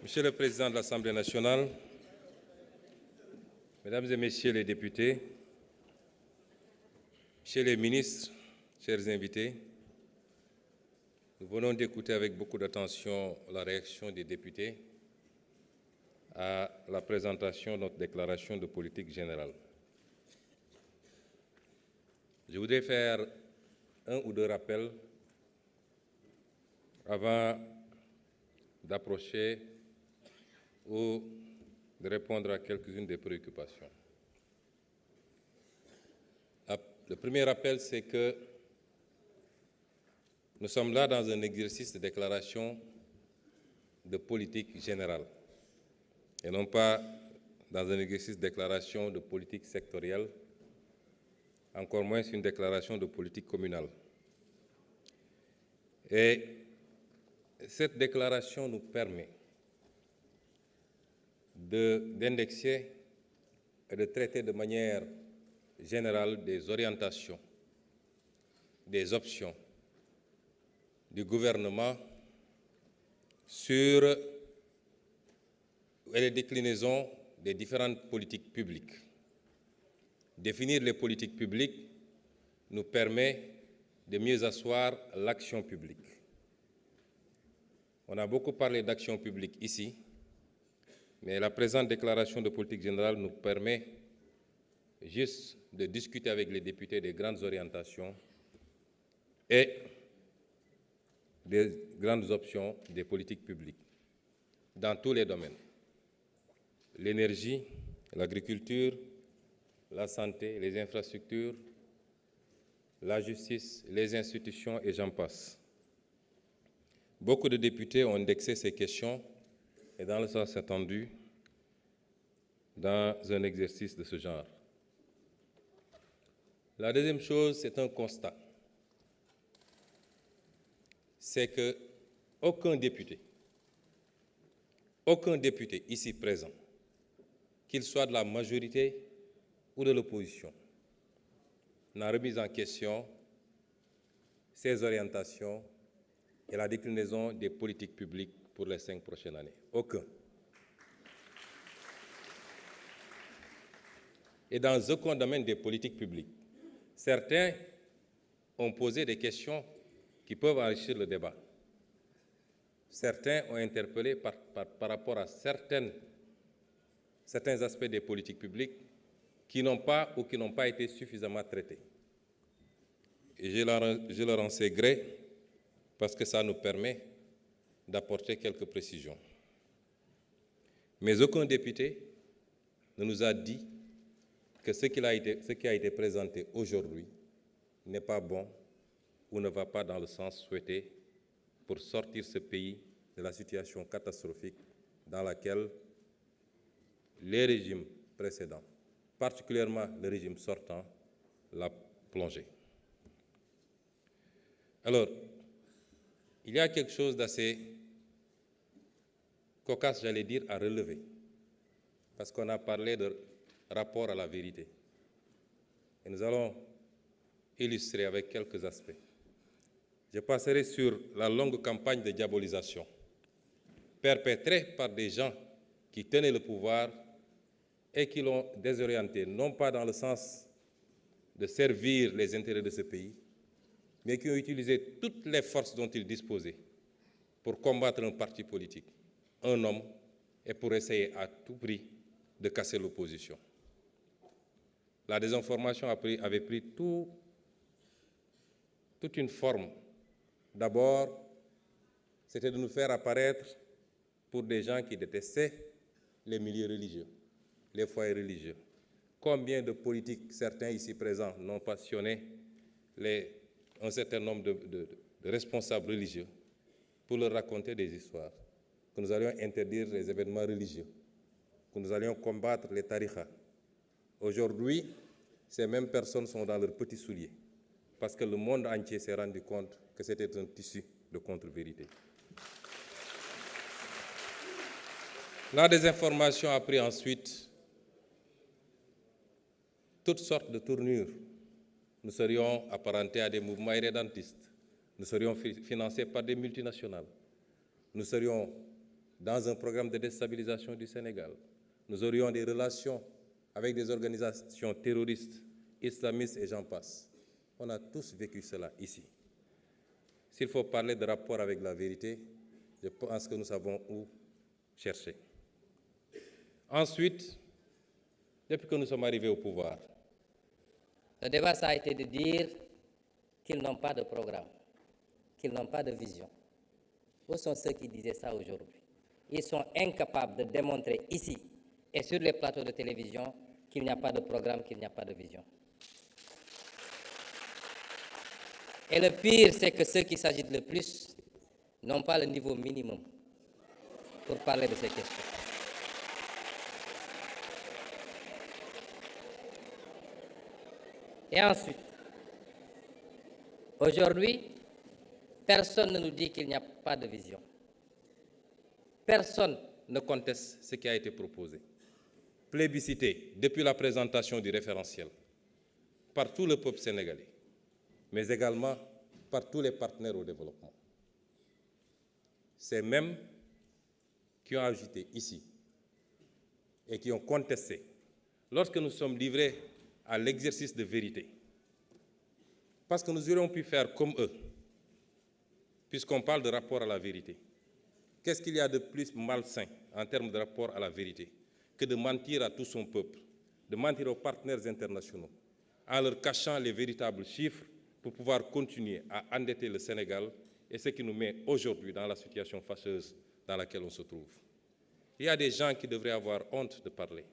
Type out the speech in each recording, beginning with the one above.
Monsieur le Président de l'Assemblée nationale, Mesdames et Messieurs les députés, Messieurs les ministres, chers invités, nous venons d'écouter avec beaucoup d'attention la réaction des députés à la présentation de notre déclaration de politique générale. Je voudrais faire un ou deux rappels avant d'approcher ou de répondre à quelques-unes des préoccupations. Le premier rappel, c'est que nous sommes là dans un exercice de déclaration de politique générale et non pas dans un exercice de déclaration de politique sectorielle, encore moins une déclaration de politique communale. Et cette déclaration nous permet d'indexer et de traiter de manière générale des orientations, des options du gouvernement sur les déclinaisons des différentes politiques publiques. Définir les politiques publiques nous permet de mieux asseoir l'action publique. On a beaucoup parlé d'action publique ici, mais la présente déclaration de politique générale nous permet juste de discuter avec les députés des grandes orientations et des grandes options des politiques publiques dans tous les domaines. L'énergie, l'agriculture, la santé, les infrastructures, la justice, les institutions et j'en passe. Beaucoup de députés ont indexé ces questions et dans le sens attendu dans un exercice de ce genre. La deuxième chose, c'est un constat. C'est qu'aucun député ici présent, qu'il soit de la majorité ou de l'opposition, n'a remis en question ces orientations et la déclinaison des politiques publiques pour les 5 prochaines années. Aucun. Et dans aucun domaine des politiques publiques, certains ont posé des questions qui peuvent enrichir le débat. Certains ont interpellé par rapport à certains aspects des politiques publiques qui n'ont pas ou qui n'ont pas été suffisamment traités. Et je leur en sais gré parce que ça nous permet d'apporter quelques précisions. Mais aucun député ne nous a dit que ce qui a été présenté aujourd'hui n'est pas bon ou ne va pas dans le sens souhaité pour sortir ce pays de la situation catastrophique dans laquelle les régimes précédents, particulièrement le régime sortant, l'a plongé. Alors, il y a quelque chose d'assez cocasse, j'allais dire, à relever, parce qu'on a parlé de rapport à la vérité. Et nous allons illustrer avec quelques aspects. Je passerai sur la longue campagne de diabolisation perpétrée par des gens qui tenaient le pouvoir et qui l'ont désorienté, non pas dans le sens de servir les intérêts de ce pays, mais qui ont utilisé toutes les forces dont ils disposaient pour combattre un parti politique, un homme, et pour essayer à tout prix de casser l'opposition. La désinformation avait pris toute une forme. D'abord, c'était de nous faire apparaître pour des gens qui détestaient les milieux religieux, les foyers religieux. Combien de politiques, certains ici présents, n'ont passionné un certain nombre de responsables religieux pour leur raconter des histoires, que nous allions interdire les événements religieux, que nous allions combattre les tariqas. Aujourd'hui, ces mêmes personnes sont dans leurs petits souliers parce que le monde entier s'est rendu compte que c'était un tissu de contre-vérité. La désinformation a pris ensuite toutes sortes de tournures. Nous serions apparentés à des mouvements irrédentistes. Nous serions financés par des multinationales. Nous serions dans un programme de déstabilisation du Sénégal. Nous aurions des relations avec des organisations terroristes, islamistes et j'en passe. On a tous vécu cela ici. S'il faut parler de rapport avec la vérité, je pense que nous savons où chercher. Ensuite, depuis que nous sommes arrivés au pouvoir, le débat, ça a été de dire qu'ils n'ont pas de programme, qu'ils n'ont pas de vision. Où sont ceux qui disaient ça aujourd'hui? Ils sont incapables de démontrer ici et sur les plateaux de télévision qu'il n'y a pas de programme, qu'il n'y a pas de vision. Et le pire, c'est que ceux qui s'agitent le plus n'ont pas le niveau minimum pour parler de ces questions. Et ensuite, aujourd'hui, personne ne nous dit qu'il n'y a pas de vision. Personne ne conteste ce qui a été proposé, plébiscité depuis la présentation du référentiel par tout le peuple sénégalais, mais également par tous les partenaires au développement. Ces mêmes qui ont agité ici et qui ont contesté lorsque nous sommes livrés à l'exercice de vérité. Parce que nous aurions pu faire comme eux, puisqu'on parle de rapport à la vérité. Qu'est-ce qu'il y a de plus malsain en termes de rapport à la vérité que de mentir à tout son peuple, de mentir aux partenaires internationaux, en leur cachant les véritables chiffres pour pouvoir continuer à endetter le Sénégal et ce qui nous met aujourd'hui dans la situation fâcheuse dans laquelle on se trouve. Il y a des gens qui devraient avoir honte de parler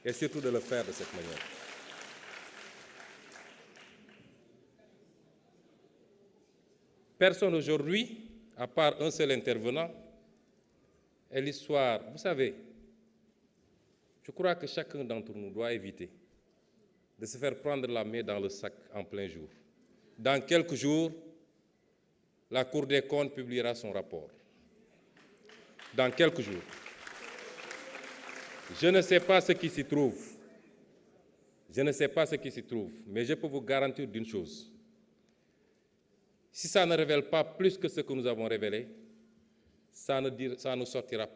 et surtout de le faire de cette manière. Personne aujourd'hui, à part un seul intervenant, et l'histoire, vous savez, je crois que chacun d'entre nous doit éviter de se faire prendre la main dans le sac en plein jour. Dans quelques jours, la Cour des comptes publiera son rapport. Dans quelques jours. Je ne sais pas ce qui s'y trouve. Je ne sais pas ce qui s'y trouve, mais je peux vous garantir d'une chose. Si ça ne révèle pas plus que ce que nous avons révélé, ça ne sortira pas